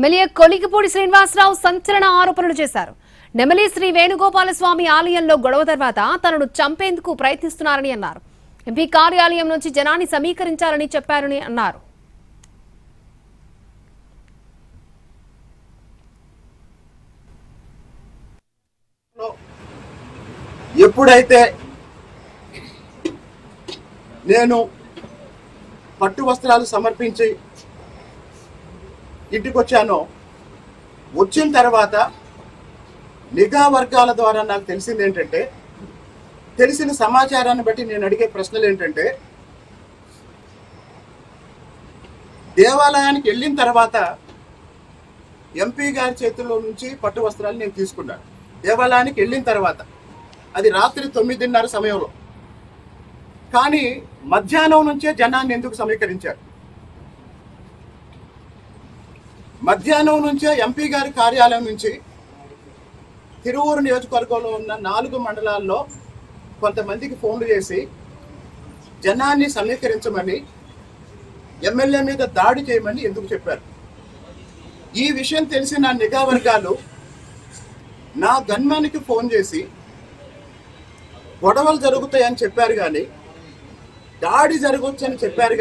MLA Kolikapudi Srinivasarao సంచలన ఆరోపణలు చేశారు. నెమలి శ్రీ వేణుగోపాలస్వామి ఆలయంలో గొడవ తర్వాత తనను చంపేందుకు ప్రయత్నిస్తున్నారని అన్నారు. ఎంపీ కార్యాలయం నుంచి జనాన్ని సమీకరించాలని చెప్పారని అన్నారు. ఎప్పుడైతే నేను పట్టు వస్త్రాలు సమర్పించి ఇంటికి వచ్చానో, వచ్చిన తర్వాత నిఘా వర్గాల ద్వారా నాకు తెలిసింది ఏంటంటే, తెలిసిన సమాచారాన్ని బట్టి నేను అడిగే ప్రశ్నలు ఏంటంటే, దేవాలయానికి వెళ్ళిన తర్వాత ఎంపీ గారి చేతుల్లో నుంచి పట్టు వస్త్రాలు నేను తీసుకున్నాను. దేవాలయానికి వెళ్ళిన తర్వాత అది రాత్రి 9:30 సమయంలో. కానీ మధ్యాహ్నం నుంచే జనాన్ని ఎందుకు సమీకరించారు? మధ్యాహ్నం నుంచే ఎంపీ గారి కార్యాలయం నుంచి తిరువూరు నియోజకవర్గంలో ఉన్న 4 మండలాల్లో కొంతమందికి ఫోన్లు చేసి జనాన్ని సమీకరించమని, ఎమ్మెల్యే మీద దాడి చేయమని ఎందుకు చెప్పారు? ఈ విషయం తెలిసిన నిఘా వర్గాలు నా గన్మ్యాన్కి ఫోన్ చేసి గొడవలు జరుగుతాయని చెప్పారు, కానీ దాడి జరగవచ్చని చెప్పారు.